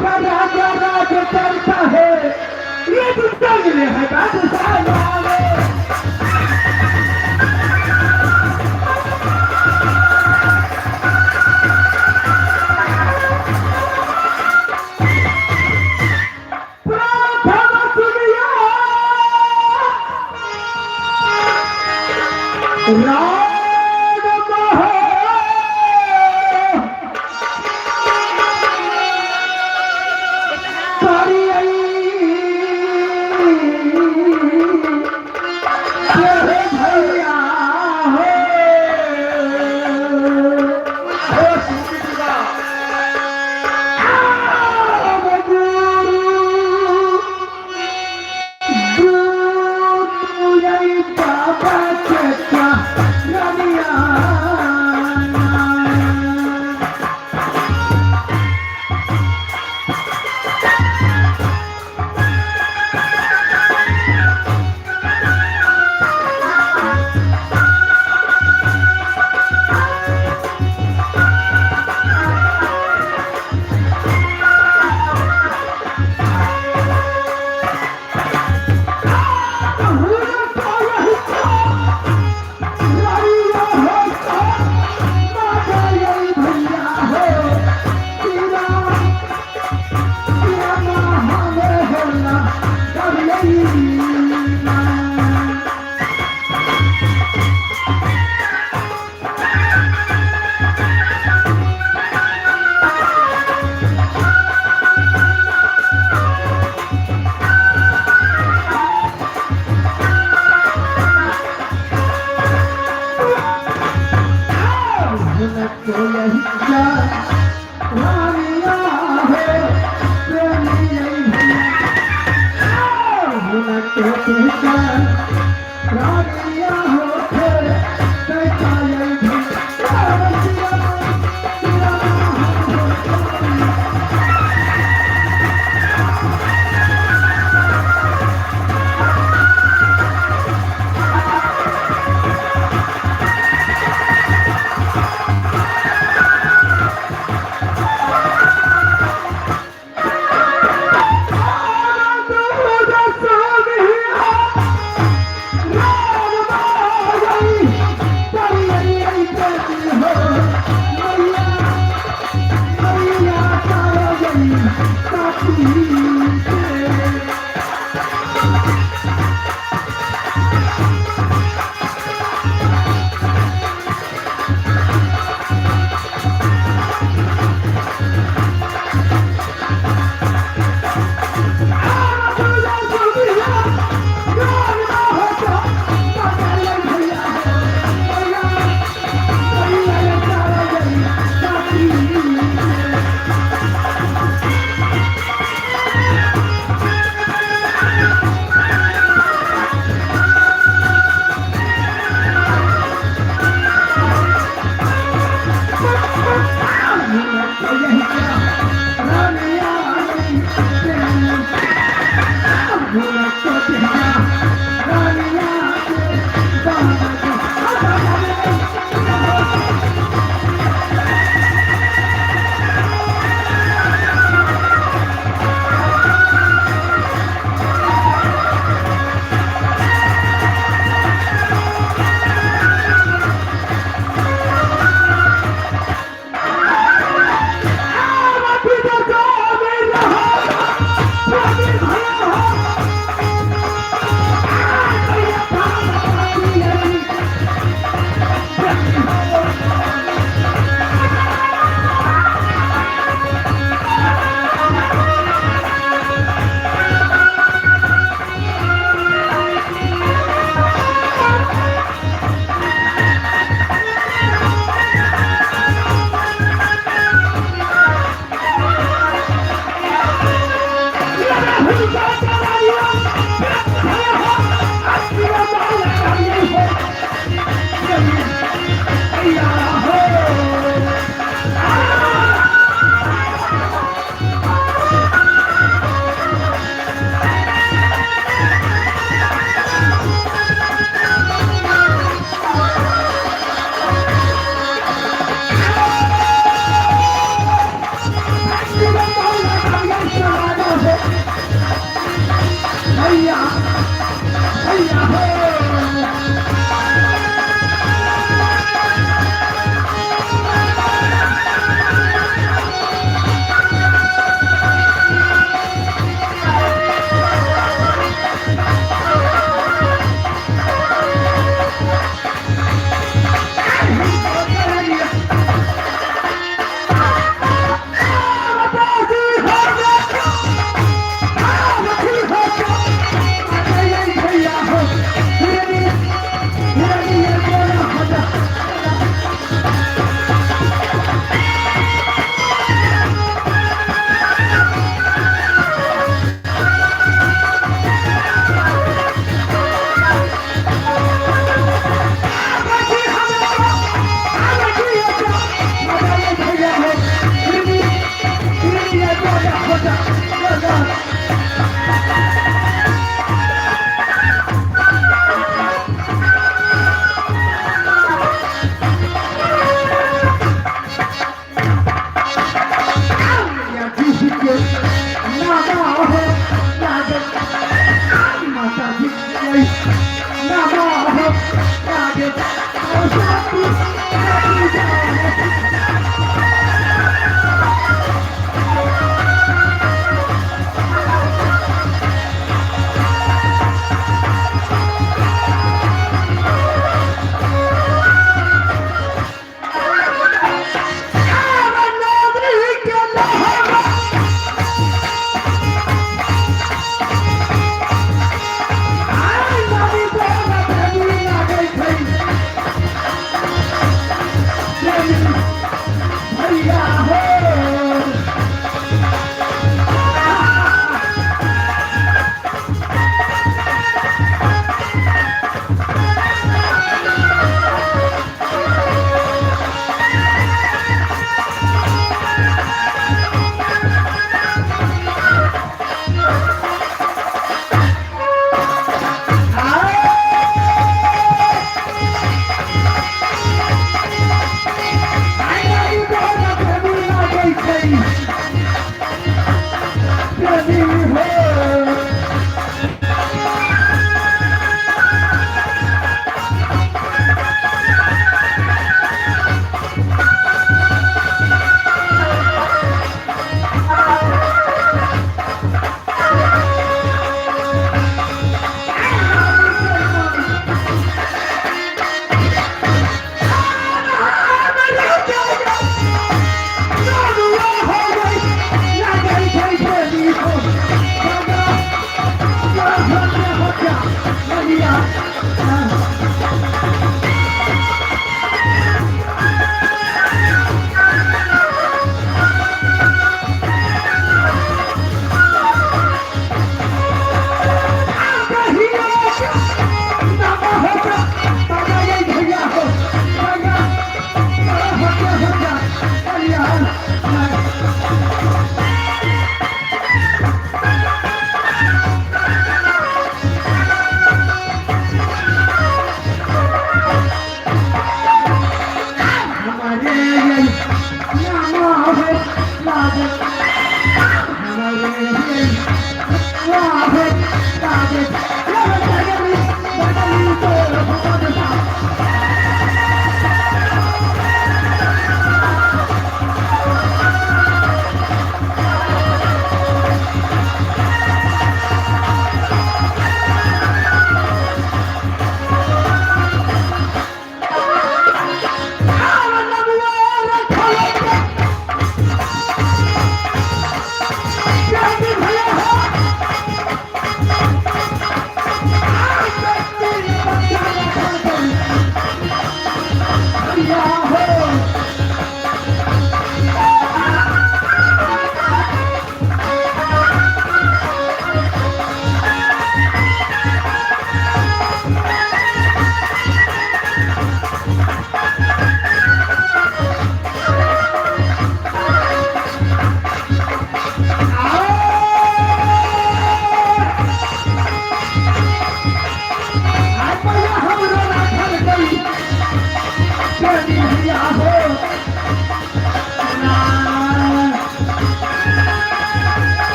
आपका राजा राज करता है ये दुनिया में है बादशाह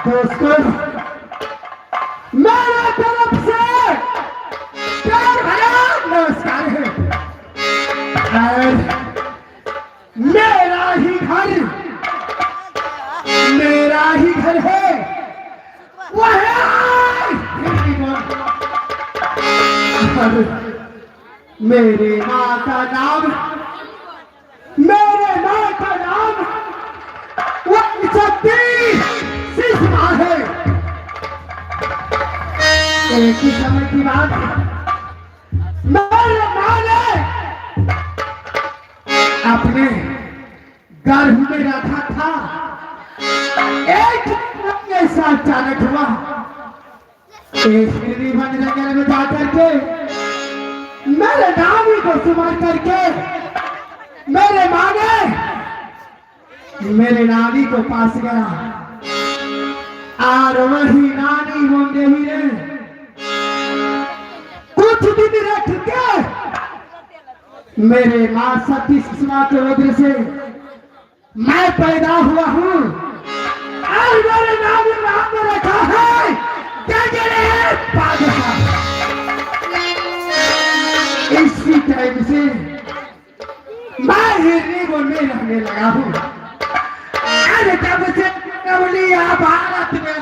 दोस्तों मेरे तरफ से प्यार भरा नमस्कार है। और मेरा ही घर है वह मेरे माँ का नाम वह शक्ति सिस्मा है। एक ही समय की बात मेरे माँ ने अपने गर्भ में रखा था, एक ऐसा अचानक हुआ, एक हिरनी बन जंगल में जाकर के मेरे नानी को सुमर करके मेरे माने मेरे नानी को पास गया, और वही नानी मुंडे ने कुछ दिन रख के मेरे मां सती सुषमा के वजह से मैं पैदा हुआ हूं, और मेरे नाम में रखा है बादशाह। इसी टाइम से मैं हिरनी बोलने रहने लगा हूं, अरे जब से कबलिया भारत में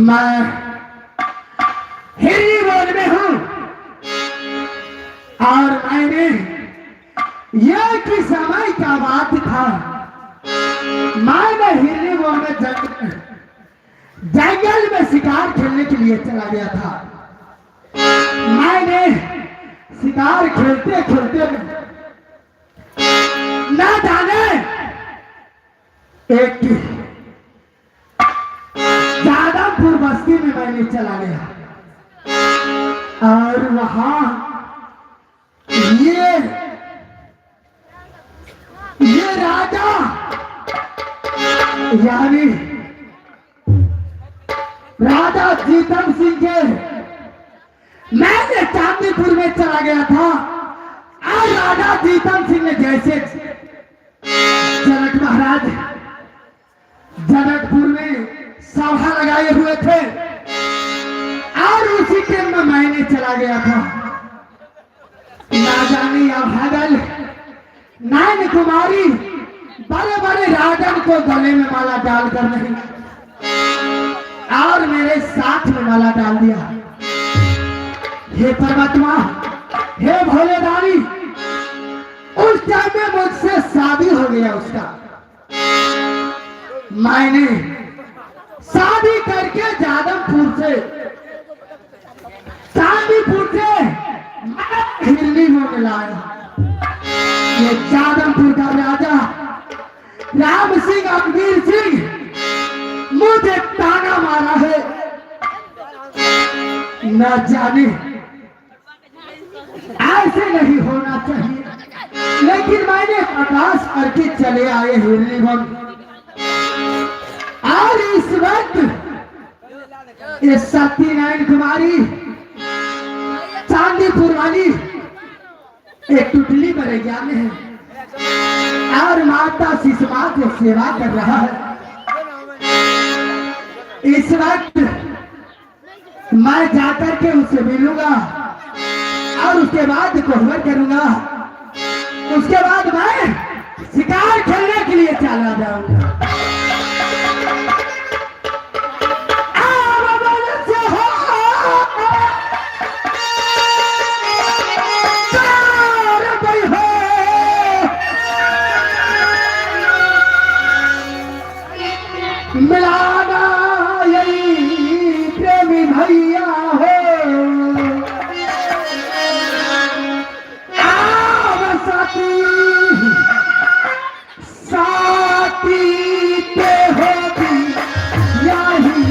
मैं हिरनी बोल में हूं, और मैंने यह कि समय का बात था, मैंने हिरनी बोल में जंगल में शिकार खेलने के लिए चला गया था। मैंने शिकार खेलते खेलते ना जाने एक जादवपुर बस्ती में मैंने चला गया, और वहां ये राजा यानी राजा जीतम सिंह के मैंने चांदीपुर में चला गया था, और राजा जीतम सिंह ने जैसे जनक महाराज जनकपुर में सभा लगाए हुए थे, और उसी क्रम में मैंने चला गया था। ना जाने या भागल नैन कुमारी बड़े बड़े राजन को गले में माला डालकर नहीं, और मेरे साथ में माला डाल दिया। हे परमात्मा, हे भोलेदानी, उस टाइम में मुझसे शादी हो गया उसका। मैंने शादी करके जादवपुर से चांदीपुर से हिरनी में मिलाया। ये जादवपुर का राजा राम सिंह अमवीर सिंह मुझे ताना मारा है, न जाने ऐसे नहीं होना चाहिए, लेकिन मैंने प्रकाश करके चले आए हिरनी में। और इस वक्त ये सत्यनारायण कुमारी चांदीपुर वाली एक टुटली बरैया में है और माता शिशुमा की सेवा कर रहा है। इस वक्त मैं जाकर के उससे मिलूंगा और उसके बाद कोहबर करूंगा। उसके बाद मैं शिकार खेलने के लिए चला जाऊंगा। मिलाना यही प्रेमी भैया हो, साथी साथी के होगी यही।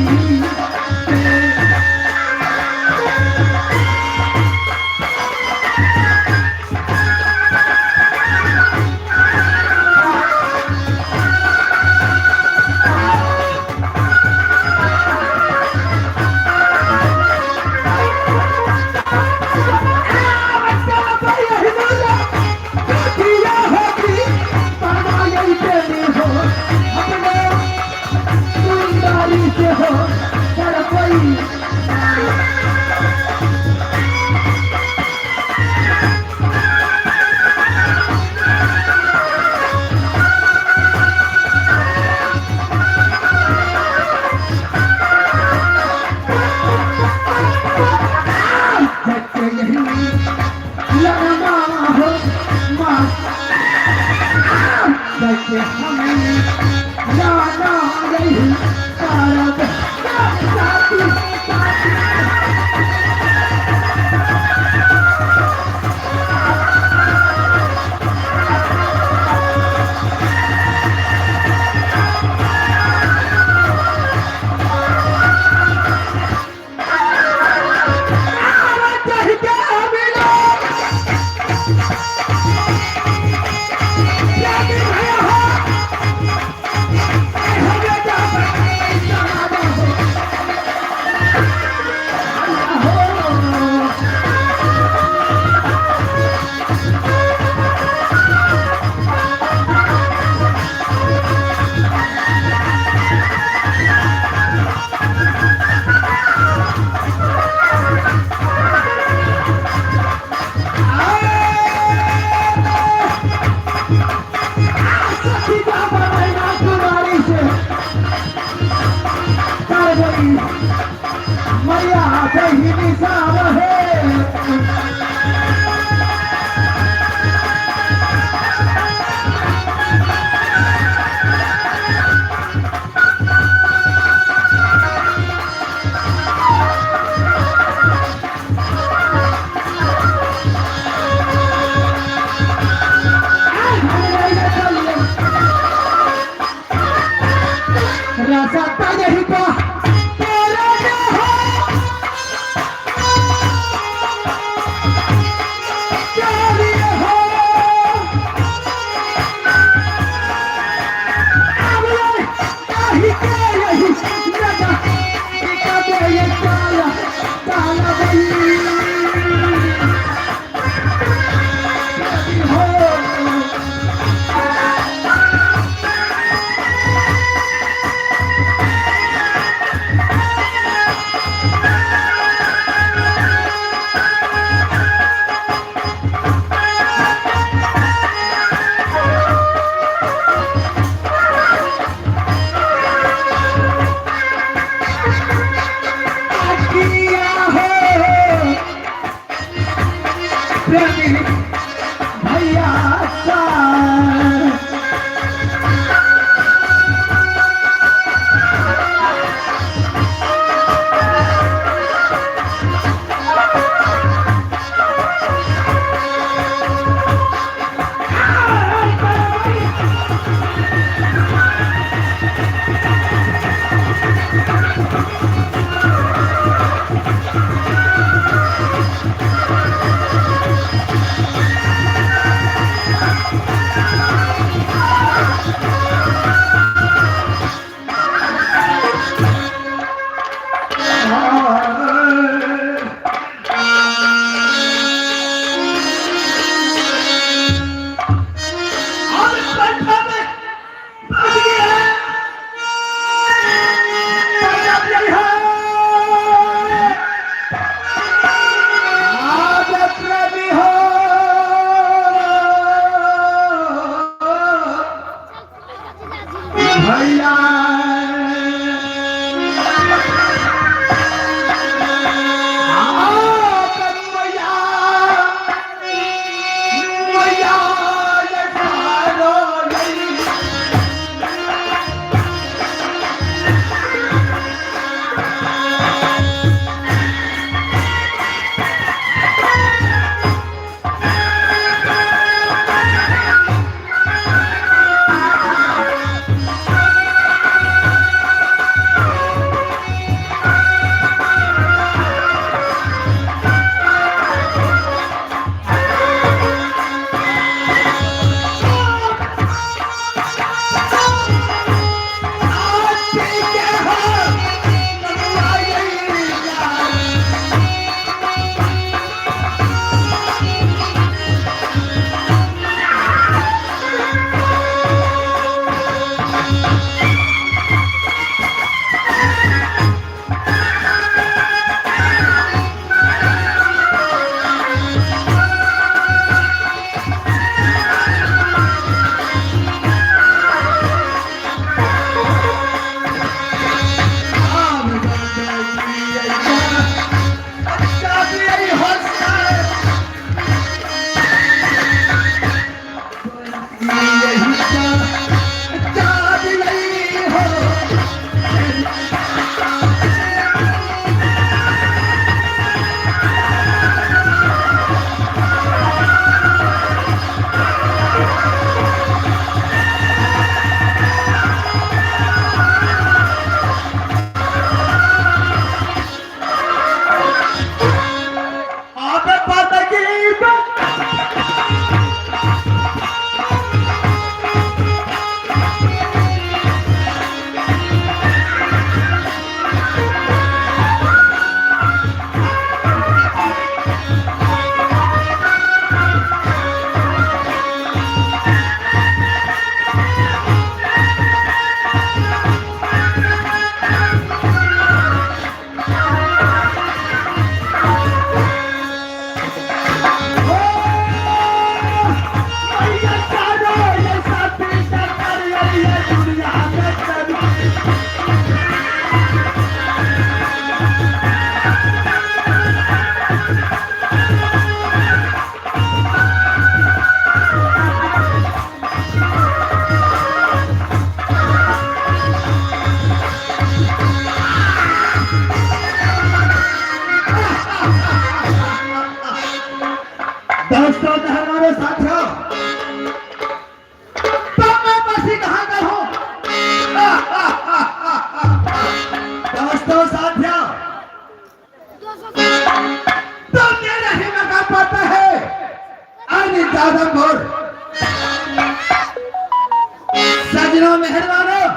साथियों, तो मैं बस ही कहाँ का हूँ। दोस्तों साथियों, तो मेरा ही मकाम पड़ता है अनिल जादवपुर। सजनों मेहरबानों,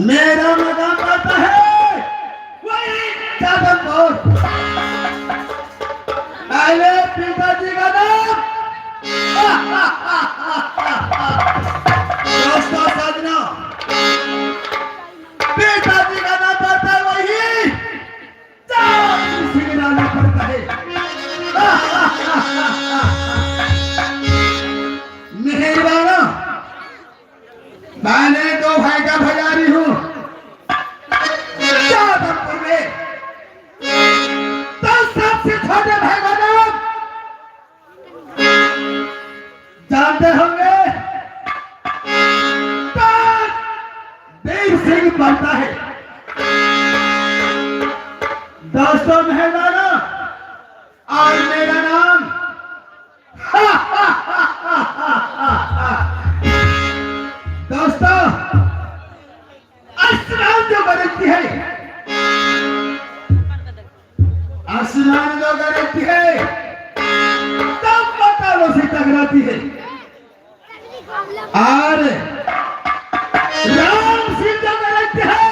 मेरा मकाम पड़ता है वही जादवपुर। मेरे पिताजी का नाम दोस्तों सजनों, पिताजी का नाम पड़ता है वही सिंगराना पड़ता है। मेहरबानों, मैंने दो भाई का भैयारी हूँ जादवपुर में। तो सबसे छोटे भाई का नाम जानते होंगे, तो देव सिंह बनता है। दोस्तों मेहरबानों, और मेरा नाम दोस्तों आसमान जो गरजती है, आसमान जो गरजती है तब मकानों से टकराती है। और राम सिंह जो गरजती है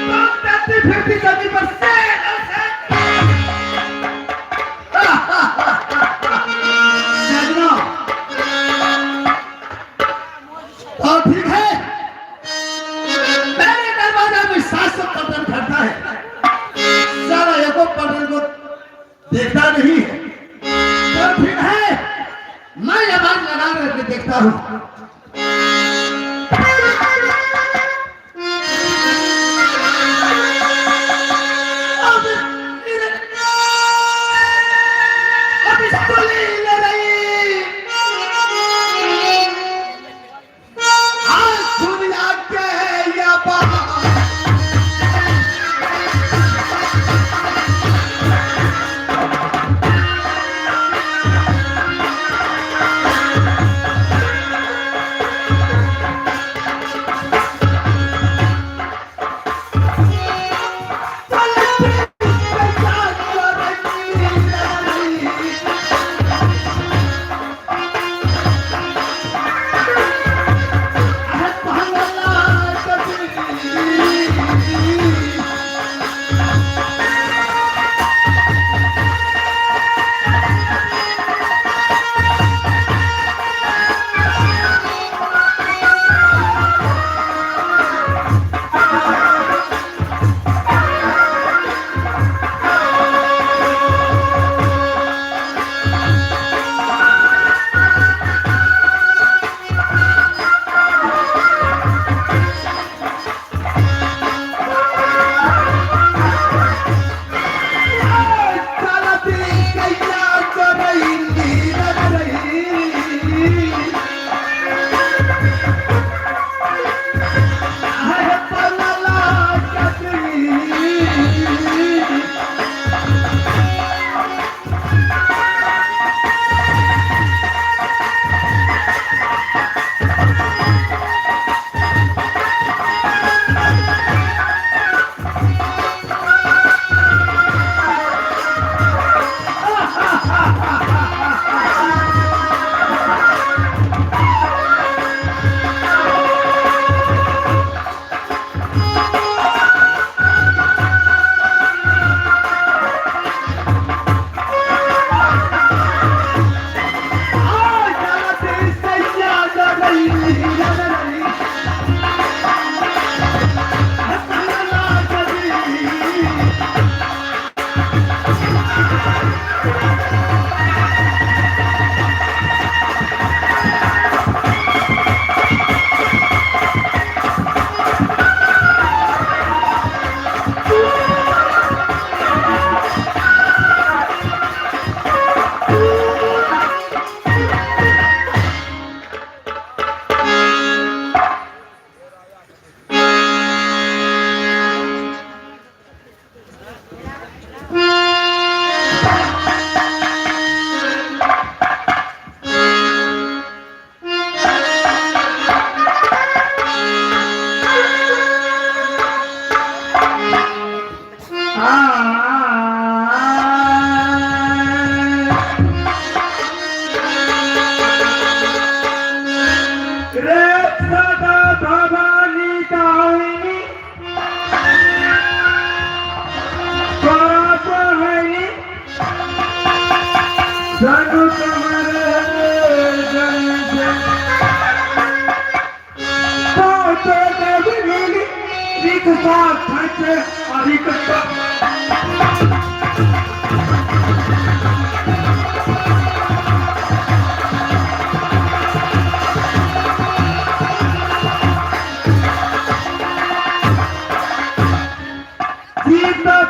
तब धरती फिरती जमीन पर से ठीक है, मेरे दरवाजा में 700 पटन खड़ता है, सारा एको पटन को देखता नहीं है। तो ठीक है, मैं आवाज लगा करके देखता हूँ।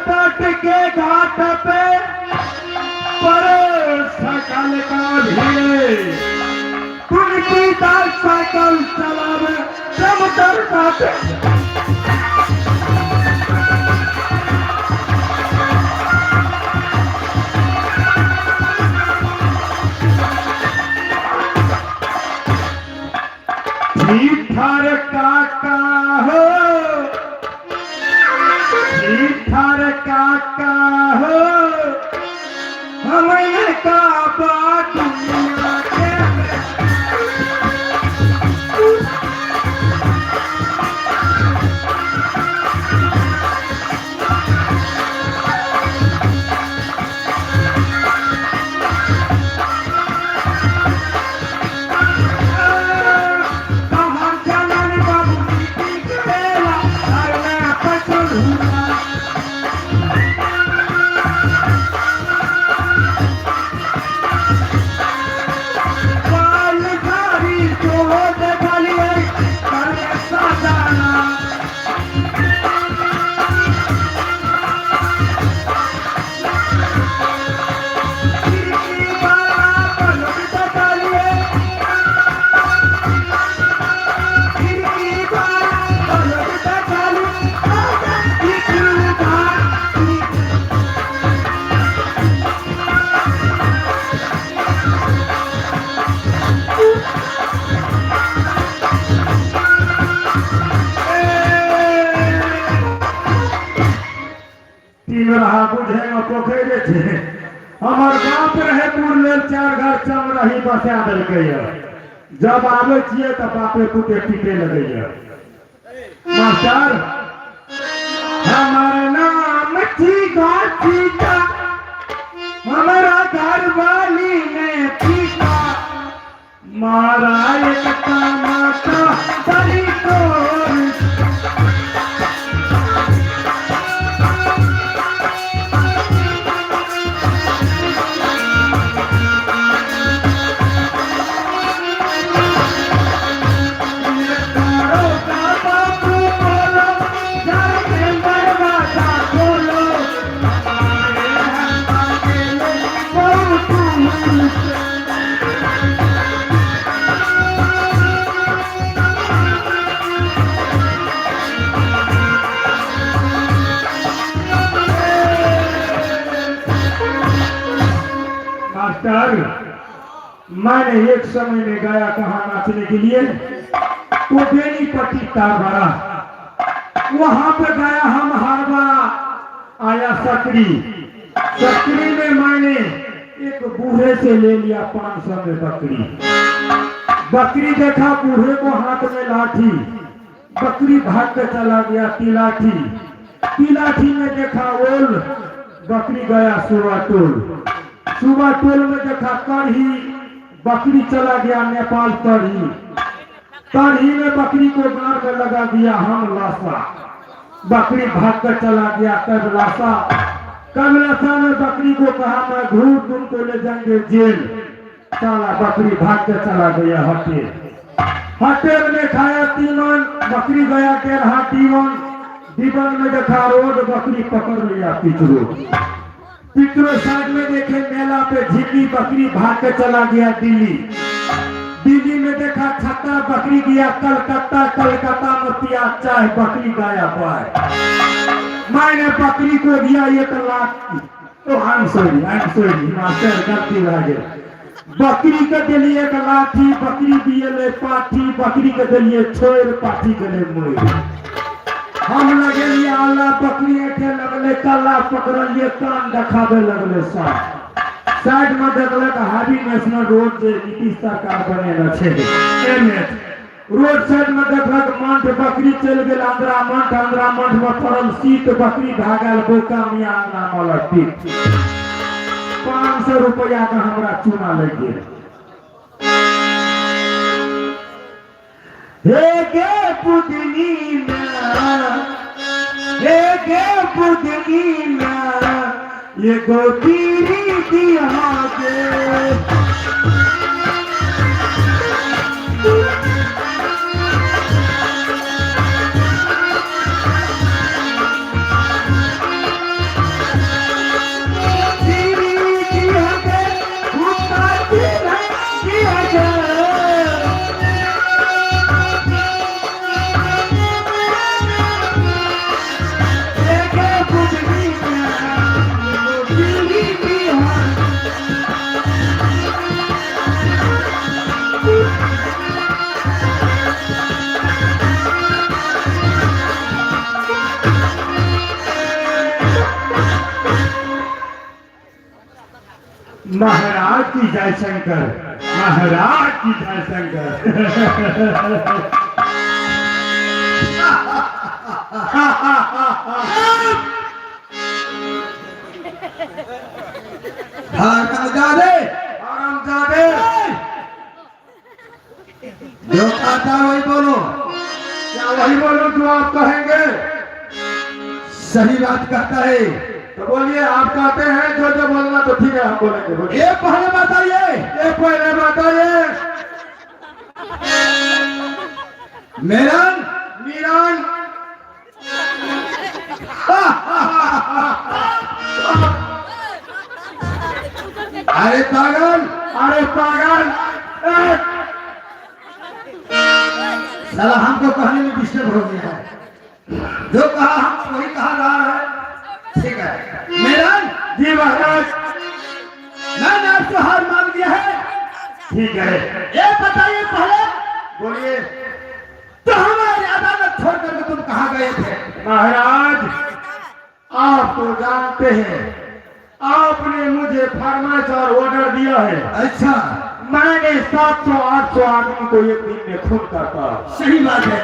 तट के घाट पे परे सकल का भीड़े तुमकी दाल साइकिल चलावे जब डरता ठीठर काका हो ठीठर काका हो हमें का बात दुनिया के हमार गांव पे रहे पूर लेल 4 घर चम रही बसा देलकै जब आवे छिए त बापे पुते पीटे लगे मास्टर हमार नाम थी गाछीता हमारा घर वाली ने पीटा मारा एक टमाटा बड़ी तोर मैंने एक समय में गया कहा नाचने के लिए तो बेनीपट्टी तारबरा वहां पे गया हम हारवा आया सकरी सकरी में मैंने एक बूढ़े से ले लिया 500 में बकरी देखा बूढ़े को हाथ में लाठी बकरी भाग के चला गया तिलाठी में देखा ओल बकरी गया सुबह टोल में देखा कढ़ी बकरी चला गया नेपाल तढ़ी में बकरी को गाड़ में लगा दिया हम लाशा बकरी भाग कर चला गया कबलासा में बकरी को कहा मैं घूर तुमको ले जाएंगे जेल साला बकरी भाग कर चला गया हटेर में खाया तीमन बकरी गया केरहा दीवन में देखा रोड बकरी पकड़ लिया पितरो साइड में देखे मेला पे झिल्ली बकरी भाग के चला गया दिल्ली में देखा छत्ता बकरी गया कलकत्ता में पिया चाय बकरी गया मैंने बकरी को दिया 1 लाख तो आई एम सॉरी मास्टर गलती लगे बकरी के दिलिए 1 लाठी बकरी दिए पाठी बकरी के दिलिए छोड़ पाठी के लिए मोड़ हम लगे अल्लाह बकरी के लगले कल्ला पकड़लिए कान दिखावे लगले साइड में देखल हाजी नेशनल रोड जे नीतीश सरकार बनेला छे रोड साइड में देखल मंठ बकरी चल गेल अंदरा मंठ में पड़ल सीट बकरी भागल बोका मियां नाम लट्टी 500 रुपया का हमरा चूना लगे। हे बुदनी में ये गोतीरी दिया दे। महाराज की जय शंकर, महाराज की जय शंकर। हरामजादे, हरामजादे, जो कहता है वही बोलो। क्या वही बोलो जो आप कहेंगे? सही बात कहता है तो बोलिए। आप कहते हैं जो जो बोलना तो ठीक है, हम बोलेंगे। बोलिए। ये पहले बताइए, ये पहले बताइए। मेरन मीरान अरे पागल, अरे पागल, साला हमको कहने में डिस्टर्ब हो गया है। जो कहा हम वही कहा जा रहा है। ठीक है मेरन जी महाराज, मैंने आपसे हार मान लिया है। ठीक है। ये बताइए पहले, बोलिए। तो हमारी अदालत छोड़ करके तुम कहाँ गए थे? महाराज, आप तो जानते हैं, आपने मुझे फरमाइश और ऑर्डर दिया है। अच्छा, मैंने 700-800 आदमी को एक दिन में खून करता। सही बात है,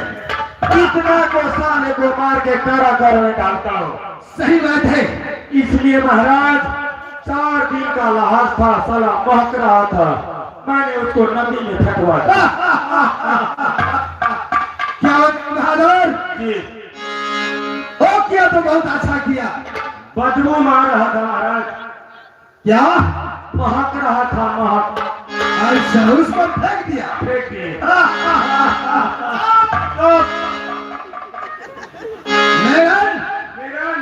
कितना को साले को मार के कारागार में डालता हूँ। सही बात है। इसलिए महाराज, 4 दिन का लाश था, साला महक रहा था, मैंने उसको नदी में फेंकवा दिया। क्या बहादुर जी, ओ किया तो बहुत अच्छा किया। बदबू मार रहा था महाराज, क्या महक रहा था, महक। अच्छा, उसको फेंक दिया। फेंक दिए। मेरन मेरन,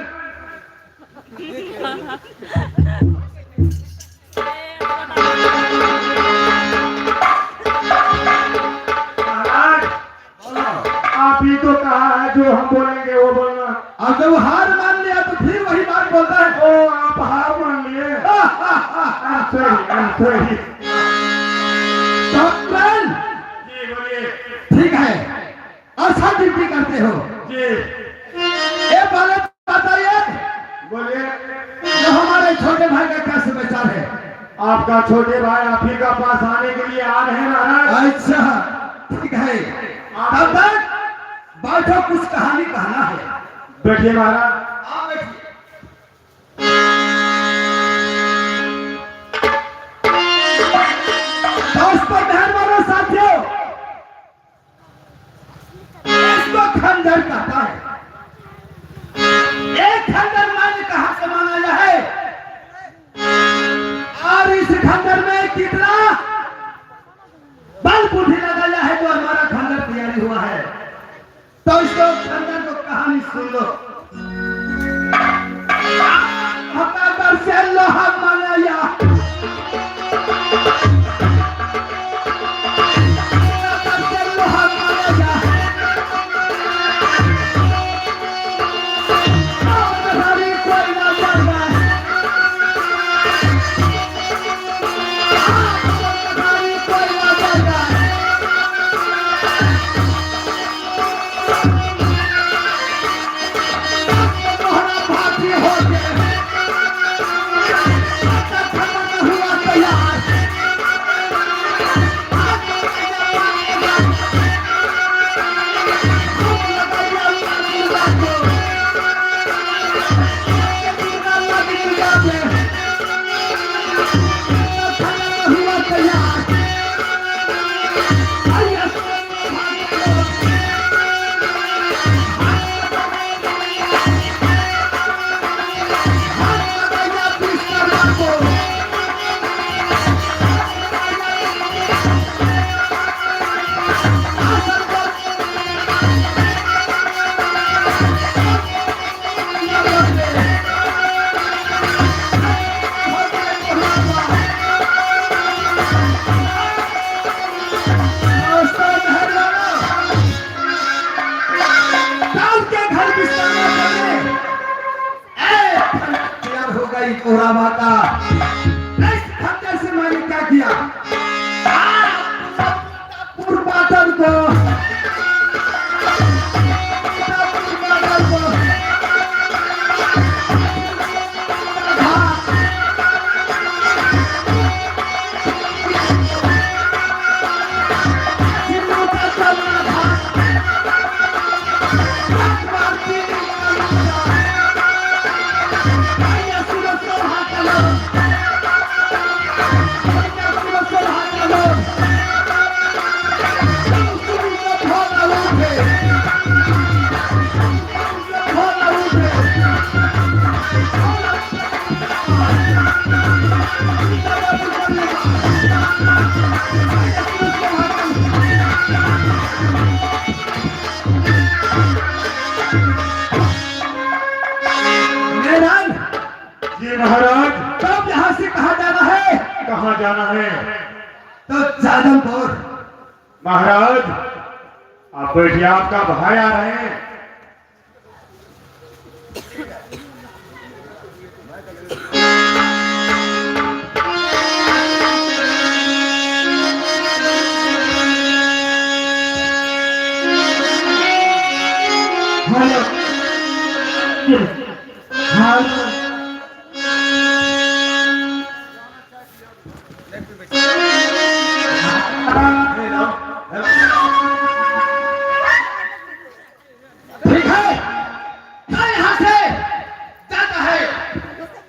महाराज, आप ही तो कहा है जो हम बोलेंगे वो बोलना। अब जब हार मान लिया तो फिर वही बात बोलता है। ओ, आप हार मान लिए। सही, सही। तो मेरन, जी बोलिए। ठीक है, अच्छा ड्यूटी करते हो। जी ये पहले बताइए, बोलिए। जो हमारे छोटे भाई का क्या समाचार है? आपका छोटे भाई आप ही का पास आने के लिए आ रहे हैं महाराज। अच्छा, ठीक है, तब तक बैठो, कुछ कहानी कहना है। बैठिए महाराज। आप बैठिए। दोस्तों, मेहरबानों, साथियों, इसको खंजर कहता है। एक खंजर मैंने कहा से बनाया है, और इस खंजर में कितना बल बुद्धि लगाया है जो हमारा खंजर तैयारी हुआ है। तो इसको खंजर को कहानी सुन लो। अपना दर से लोहा बनाया, पूर्वाचल को जी महाराज, तब यहाँ से कहाँ जाना है? कहाँ जाना है? तो जादमपुर। महाराज आप बैठिए, आपका भाई आ रहे हैं। हेलो ठीक है, क्या यहाँ से जाता है?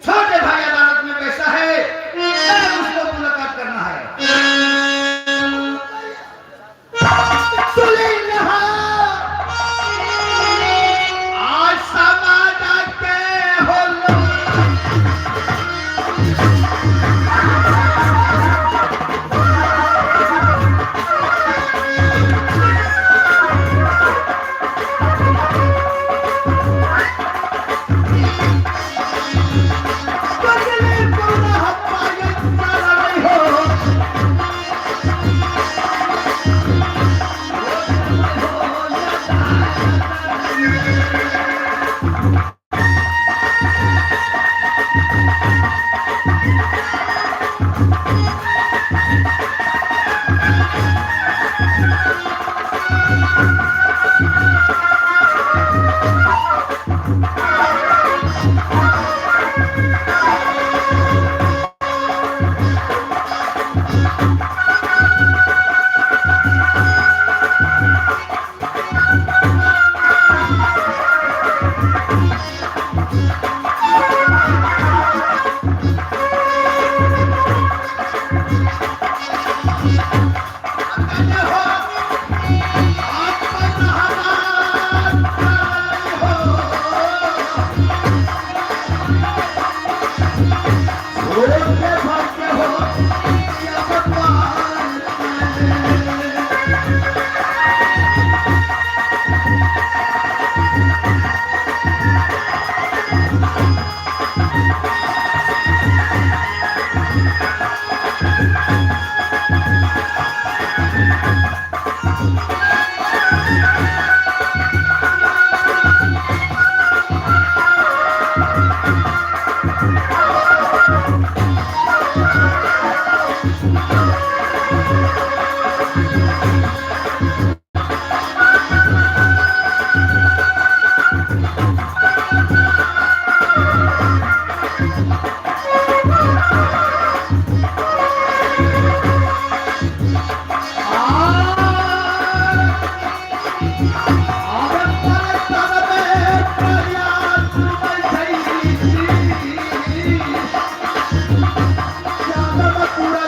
छोटे भाई अदालत में बैठा है, उसको मुलाकात करना है। सुनील यहाँ आज समाज के हो पूरा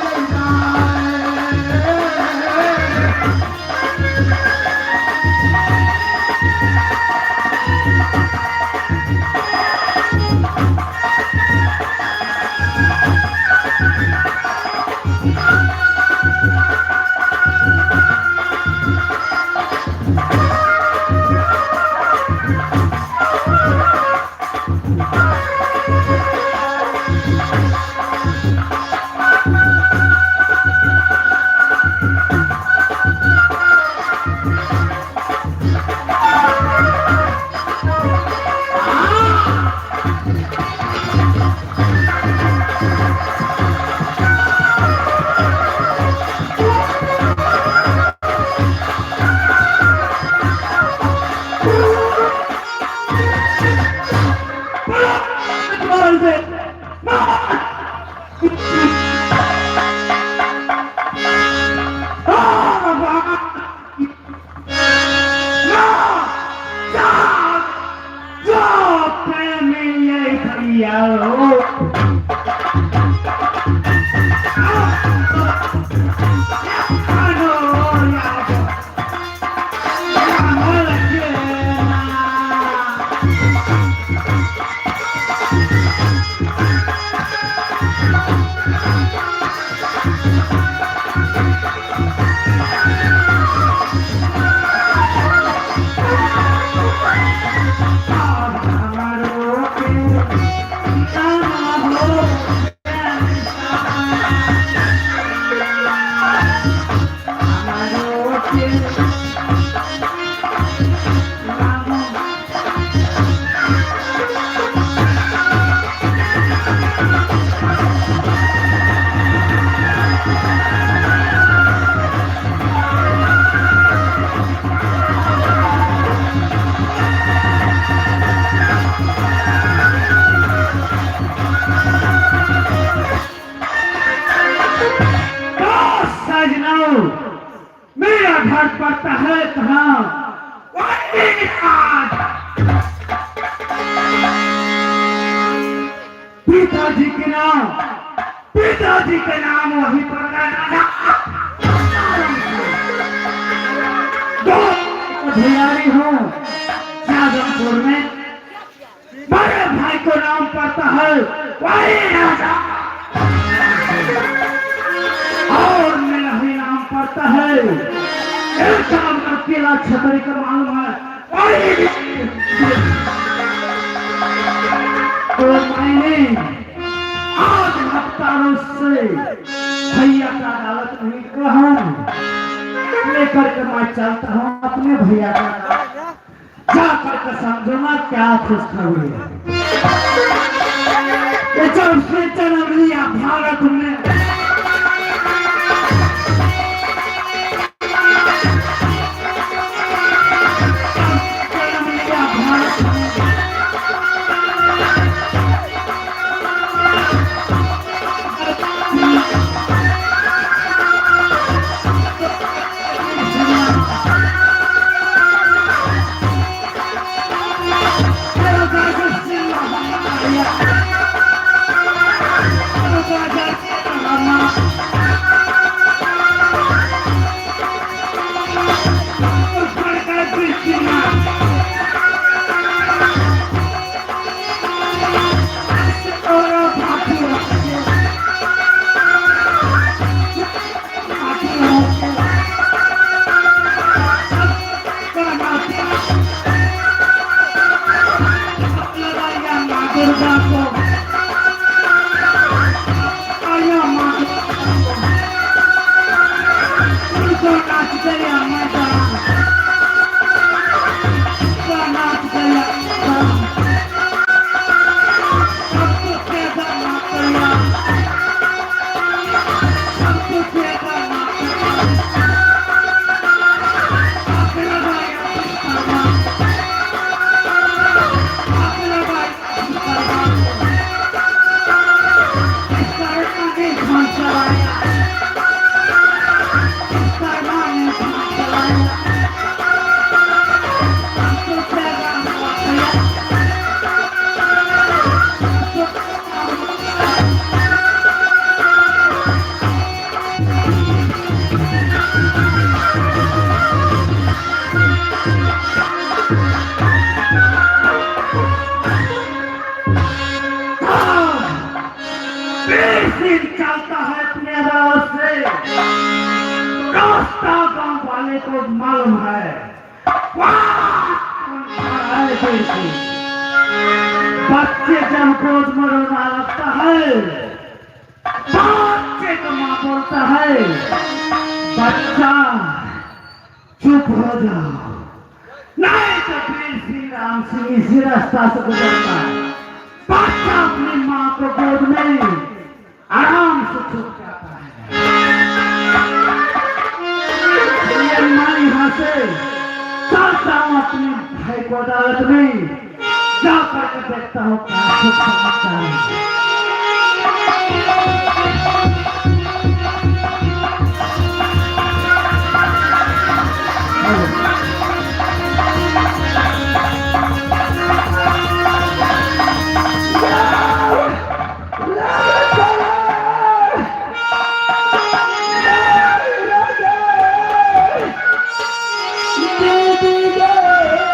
पड़ता है कहाँ? पिताजी के नाम वही पड़ता है। भियारी हूँ शाहजहांपुर में, बड़े भाई को नाम पड़ता है वही राजा, और मेरा भी नाम पड़ता है एक काम का किला छतरी का मालूम है वही। तो मैंने आज हफ्तारों से भैया का अदालत नहीं कहा, लेकर के मैं चलता हूँ अपने भैया का, जाकर के समझूंगा क्या खुशखबरी है। ये जब से जन्म लिया भारत में, जन्म लिया भारत में, चलता है अपने अदालत से, रास्ता गांव वाले को मालूम है, बच्चे जब गोद में रोना लगता है, बच्चे को माँ बोलता है बच्चा चुप हो जाओ, नहीं तो वीर सिंह राम सिंह इसी रास्ता से गुजरता है। बच्चा अपनी माँ को गोद में आराम से छुप जाता है। मैं यहाँ से चलता हूँ अपने भाई को अदालत में, जा करके देखता हूँ क्या कुछ समझता है।